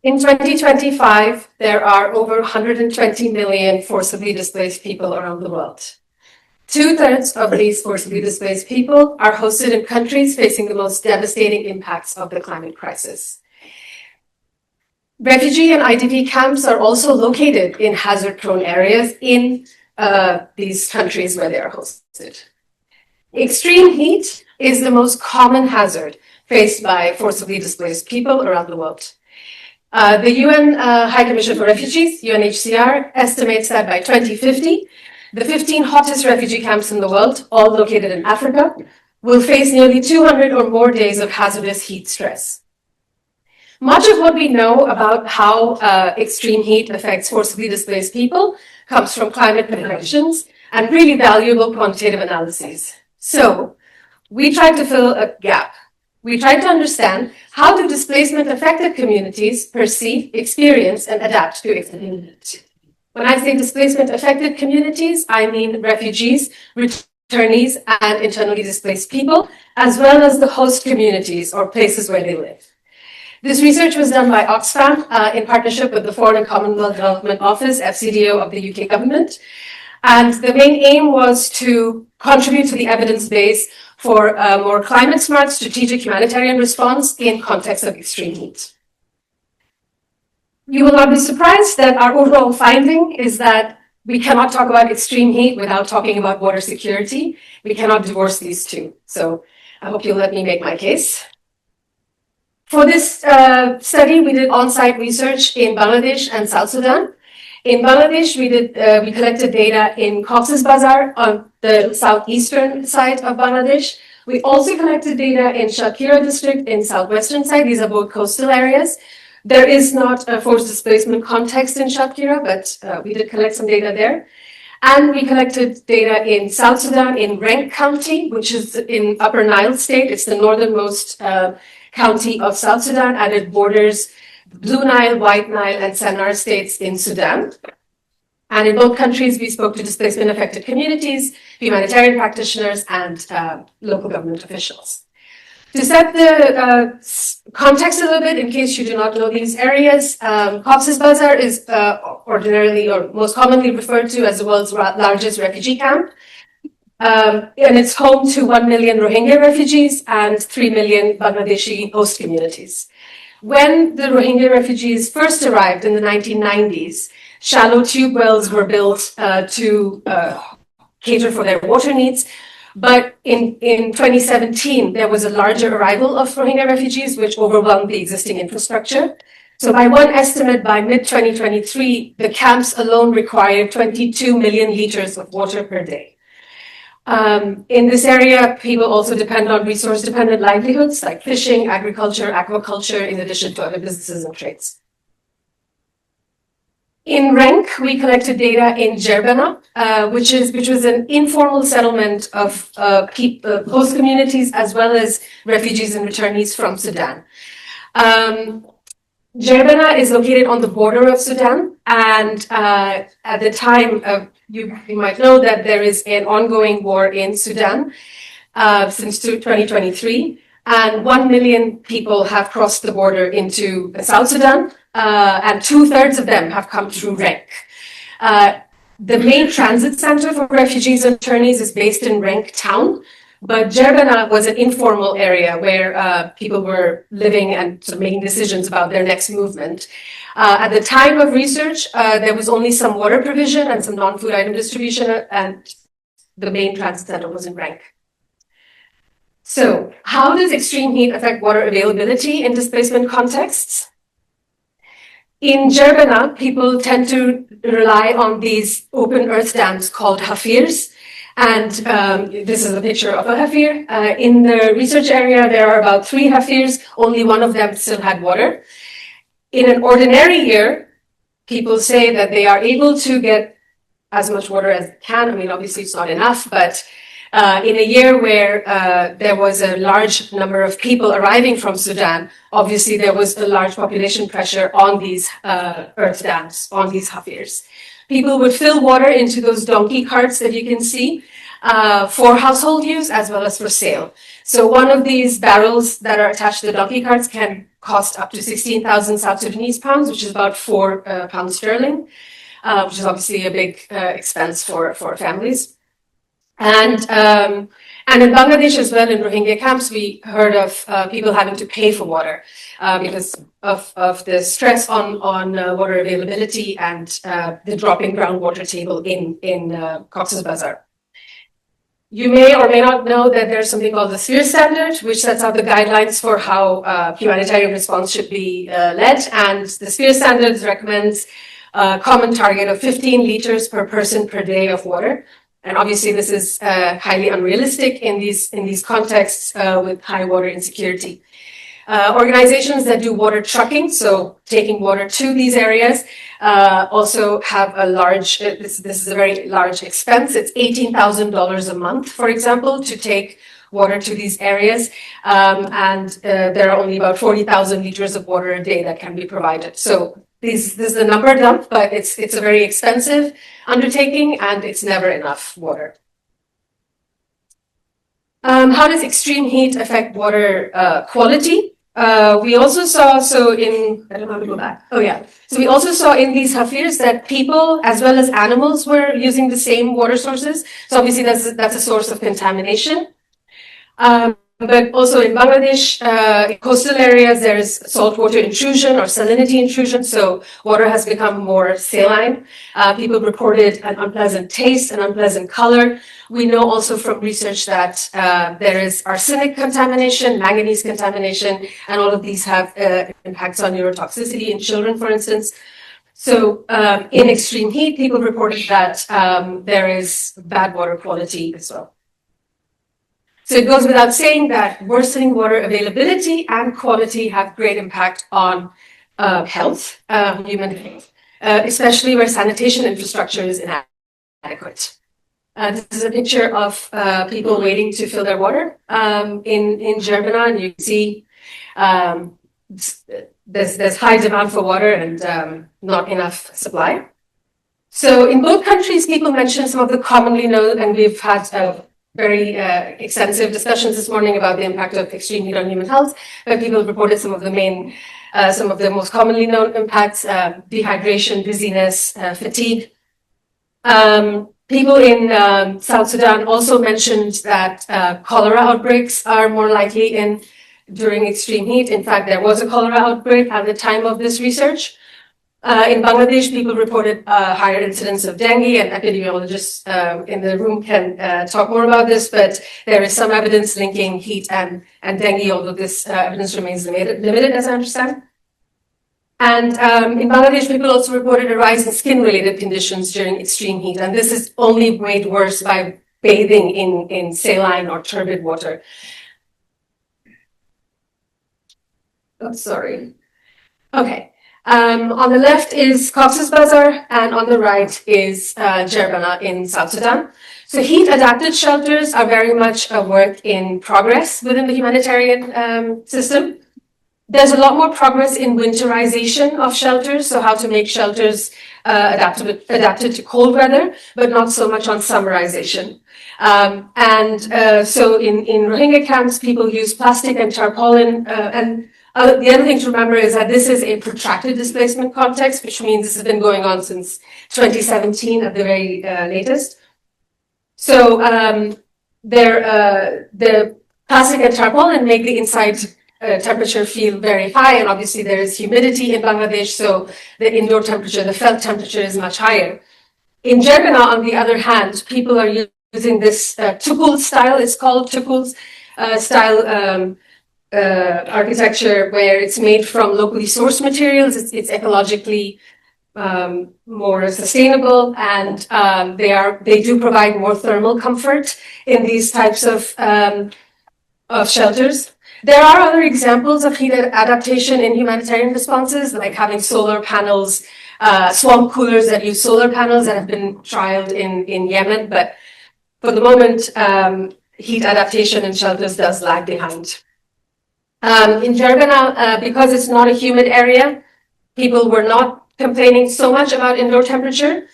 In 2025, there are over 120 million forcibly displaced people around the world. 2/3 of these forcibly displaced people are hosted in countries facing the most devastating impacts of the climate crisis. Refugee and IDP camps are also located in hazard-prone areas in these countries where they are hosted. Extreme heat is the most common hazard faced by forcibly displaced people around the world. The UN High Commission for Refugees, UNHCR, estimates that by 2050, the 15 hottest refugee camps in the world, all located in Africa, will face nearly 200 or more days of hazardous heat stress. Much of what we know about how extreme heat affects forcibly displaced people comes from climate predictions and really valuable quantitative analyses. So we tried to fill a gap. We tried to understand how do displacement-affected communities perceive, experience, and adapt to extreme heat. When I say displacement-affected communities, I mean refugees, returnees, and internally displaced people, as well as the host communities or places where they live. This research was done by Oxfam in partnership with the Foreign and Commonwealth Development Office, FCDO, of the UK government. And the main aim was to contribute to the evidence base for a more climate-smart strategic humanitarian response in context of extreme heat. You will not be surprised that our overall finding is that we cannot talk about extreme heat without talking about water security. We cannot divorce these two. So I hope you'll let me make my case. For this study, we did on-site research in Bangladesh and South Sudan. In Bangladesh, we collected data in Cox's Bazar on the southeastern side of Bangladesh. We also collected data in Shakira district in southwestern side. These are both coastal areas. There is not a forced displacement context in Shakira, but we did collect some data there. And we collected data in South Sudan in Renk County, which is in Upper Nile State. It's the northernmost county of South Sudan, and it borders Blue Nile, White Nile, and Sennar states in Sudan. And in both countries, we spoke to displacement-affected communities, humanitarian practitioners, and local government officials. To set the context a little bit, in case you do not know these areas, Cox's Bazar is ordinarily or most commonly referred to as the world's largest refugee camp. And it's home to 1 million Rohingya refugees and 3 million Bangladeshi host communities. When the Rohingya refugees first arrived in the 1990s, shallow tube wells were built to cater for their water needs. But in 2017, there was a larger arrival of Rohingya refugees, which overwhelmed the existing infrastructure. So by one estimate, by mid-2023, the camps alone required 22 million liters of water per day. In this area, people also depend on resource-dependent livelihoods like fishing, agriculture, aquaculture, in addition to other businesses and trades. In Renk, we collected data in Jerbana, which was an informal settlement of host communities as well as refugees and returnees from Sudan. Jerbana is located on the border of Sudan, and at the time, you might know that there is an ongoing war in Sudan since 2023, and 1 million people have crossed the border into South Sudan, and 2/3 of them have come through Renk. The main transit center for refugees and returnees is based in Renk town, but Jerbana was an informal area where people were living and sort of making decisions about their next movement. At the time of research, there was only some water provision and some non-food item distribution, and the main transit center was in Renk. So how does extreme heat affect water availability in displacement contexts? In Jerbana, people tend to rely on these open earth dams called hafirs. And this is a picture of a hafir. In the research area, there are about 3 hafirs. Only one of them still had water. In an ordinary year, people say that they are able to get as much water as they can. I mean, obviously it's not enough, but in a year where there was a large number of people arriving from Sudan, obviously there was a large population pressure on these earth dams, on these hafirs. People would fill water into those donkey carts that you can see, for household use as well as for sale. So one of these barrels that are attached to the donkey carts can cost up to 16,000 South Sudanese pounds, which is about 4 pounds sterling, which is obviously a big expense for families. And in Bangladesh as well, in Rohingya camps, we heard of people having to pay for water because of the stress on water availability and the dropping groundwater table in Cox's Bazar. You may or may not know that there's something called the Sphere Standard, which sets out the guidelines for how humanitarian response should be led. And the Sphere Standard recommends a common target of 15 liters per person per day of water. And obviously, this is highly unrealistic in these contexts with high water insecurity. Organizations that do water trucking, so taking water to these areas, also have a large, this is a very large expense. It's $18,000 a month, for example, to take water to these areas. And there are only about 40,000 liters of water a day that can be provided. So this is the number dump, but it's a very expensive undertaking and it's never enough water. How does extreme heat affect water quality? We also saw, I don't know how to go back. Oh yeah. So we also saw in these hafirs that people as well as animals were using the same water sources. So obviously that's a source of contamination. But also in Bangladesh, in coastal areas, there's saltwater intrusion or salinity intrusion. So water has become more saline. People reported an unpleasant taste, an unpleasant color. We know also from research that there is arsenic contamination, manganese contamination, and all of these have impacts on neurotoxicity in children, for instance. So in extreme heat, people reported that there is bad water quality as well. So it goes without saying that worsening water availability and quality have great impact on health, human health, especially where sanitation infrastructure is inadequate. This is a picture of people waiting to fill their water in Gerbana, and you can see there's high demand for water and not enough supply. So in both countries, people mentioned some of the commonly known, and we've had very extensive discussions this morning about the impact of extreme heat on human health, but people reported some of the most commonly known impacts: dehydration, dizziness, fatigue. People in South Sudan also mentioned that cholera outbreaks are more likely during extreme heat. In fact, there was a cholera outbreak at the time of this research. In Bangladesh, people reported higher incidence of dengue, and epidemiologists in the room can talk more about this, but there is some evidence linking heat and dengue, although this evidence remains limited, as I understand. And in Bangladesh, people also reported a rise in skin-related conditions during extreme heat, and this is only made worse by bathing in saline or turbid water. Oh, sorry. Okay. On the left is Cox's Bazar, and on the right is Gerbana in South Sudan. So heat-adapted shelters are very much a work in progress within the humanitarian system. There's a lot more progress in winterization of shelters, so how to make shelters adapted to cold weather, but not so much on summerization. So in Rohingya camps, people use plastic and tarpaulin, and the other thing to remember is that this is a protracted displacement context, which means this has been going on since 2017 at the very latest. So the plastic and tarpaulin make the inside temperature feel very high, and obviously there is humidity in Bangladesh, so the indoor temperature, the felt temperature is much higher. In Gerbana, on the other hand, people are using this tukul style, it's called tukul's style architecture, where it's made from locally sourced materials. It's ecologically more sustainable, and they do provide more thermal comfort in these types of shelters. There are other examples of heat adaptation in humanitarian responses, like having solar panels, swamp coolers that use solar panels that have been trialed in Yemen, but for the moment, heat adaptation in shelters does lag behind. In Gerbana, because it's not a humid area, people were not complaining so much about indoor temperature.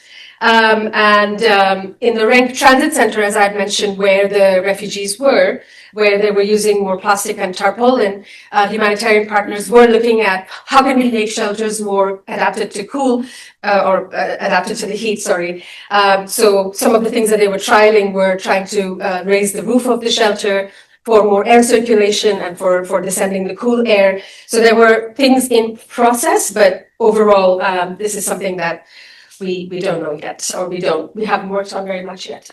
In the Renk Transit Center, as I had mentioned, where the refugees were, where they were using more plastic and tarpaulin, humanitarian partners were looking at how can we make shelters more adapted to adapted to the heat, sorry. So some of the things that they were trialing were trying to raise the roof of the shelter for more air circulation and for descending the cool air. So there were things in process, but overall, this is something that we don't know yet, or we haven't worked on very much yet.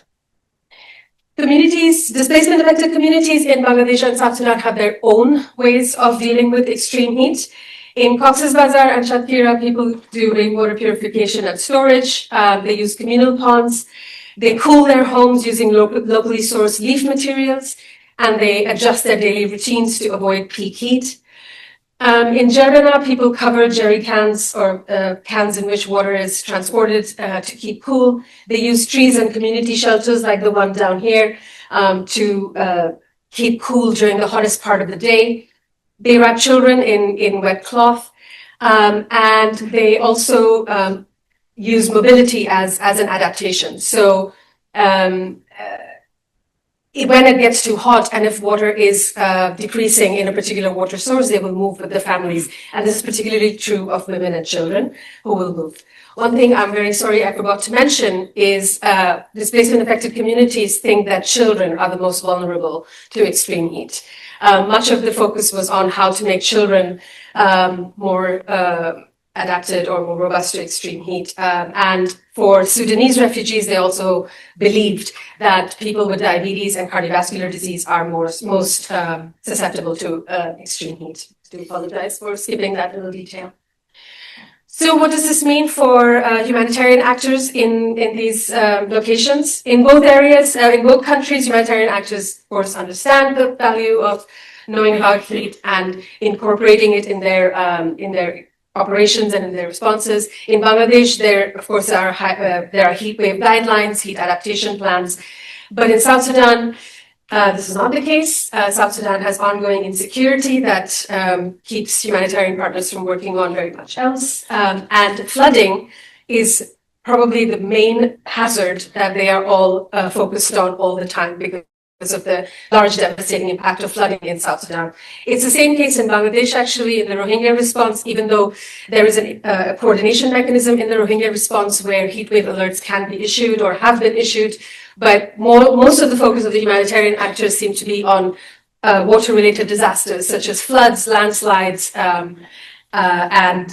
Displacement affected communities in Bangladesh and South Sudan have their own ways of dealing with extreme heat. In Cox's Bazar and Shatira, people do rainwater purification and storage. They use communal ponds. They cool their homes using locally sourced leaf materials, and they adjust their daily routines to avoid peak heat. In Jarana, people cover jerry cans or cans in which water is transported to keep cool. They use trees and community shelters like the one down here to keep cool during the hottest part of the day. They wrap children in wet cloth, and they also use mobility as an adaptation. So when it gets too hot and if water is decreasing in a particular water source, they will move with the families. And this is particularly true of women and children who will move. One thing I'm very sorry I forgot to mention is displacement affected communities think that children are the most vulnerable to extreme heat. Much of the focus was on how to make children more adapted or more robust to extreme heat. And for Sudanese refugees, they also believed that people with diabetes and cardiovascular disease are most susceptible to extreme heat. I do apologize for skipping that little detail. So what does this mean for humanitarian actors in these locations? In both areas, in both countries, humanitarian actors, of course, understand the value of knowing about heat and incorporating it in their operations and in their responses. In Bangladesh, there, of course, there are heat wave guidelines, heat adaptation plans. But in South Sudan, this is not the case. South Sudan has ongoing insecurity that keeps humanitarian partners from working on very much else. And flooding is probably the main hazard that they are all focused on all the time because of the large devastating impact of flooding in South Sudan. It's the same case in Bangladesh, actually, in the Rohingya response, even though there is a coordination mechanism in the Rohingya response where heat wave alerts can be issued or have been issued. But most of the focus of the humanitarian actors seem to be on water-related disasters such as floods, landslides, and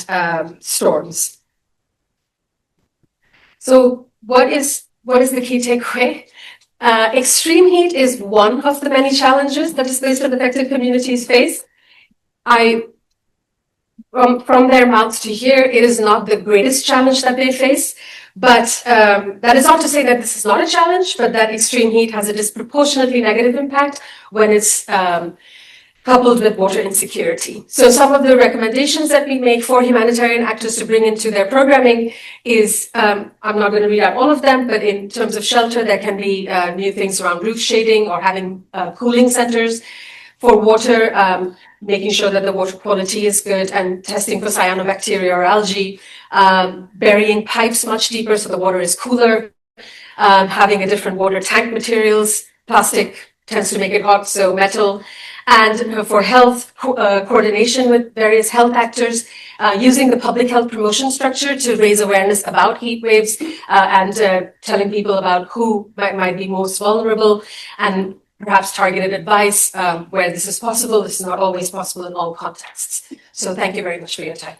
storms. So what is the key takeaway? Extreme heat is one of the many challenges that displacement affected communities face. From their mouths to hear, it is not the greatest challenge that they face. But that is not to say that this is not a challenge, but that extreme heat has a disproportionately negative impact when it's coupled with water insecurity. So some of the recommendations that we make for humanitarian actors to bring into their programming is, I'm not going to read out all of them, but in terms of shelter, there can be new things around roof shading or having cooling centers. For water, making sure that the water quality is good and testing for cyanobacteria or algae, burying pipes much deeper so the water is cooler, having a different water tank materials. Plastic tends to make it hot, so metal. And for health, coordination with various health actors, using the public health promotion structure to raise awareness about heat waves and telling people about who might be most vulnerable, and perhaps targeted advice where this is possible. This is not always possible in all contexts. So thank you very much for your time.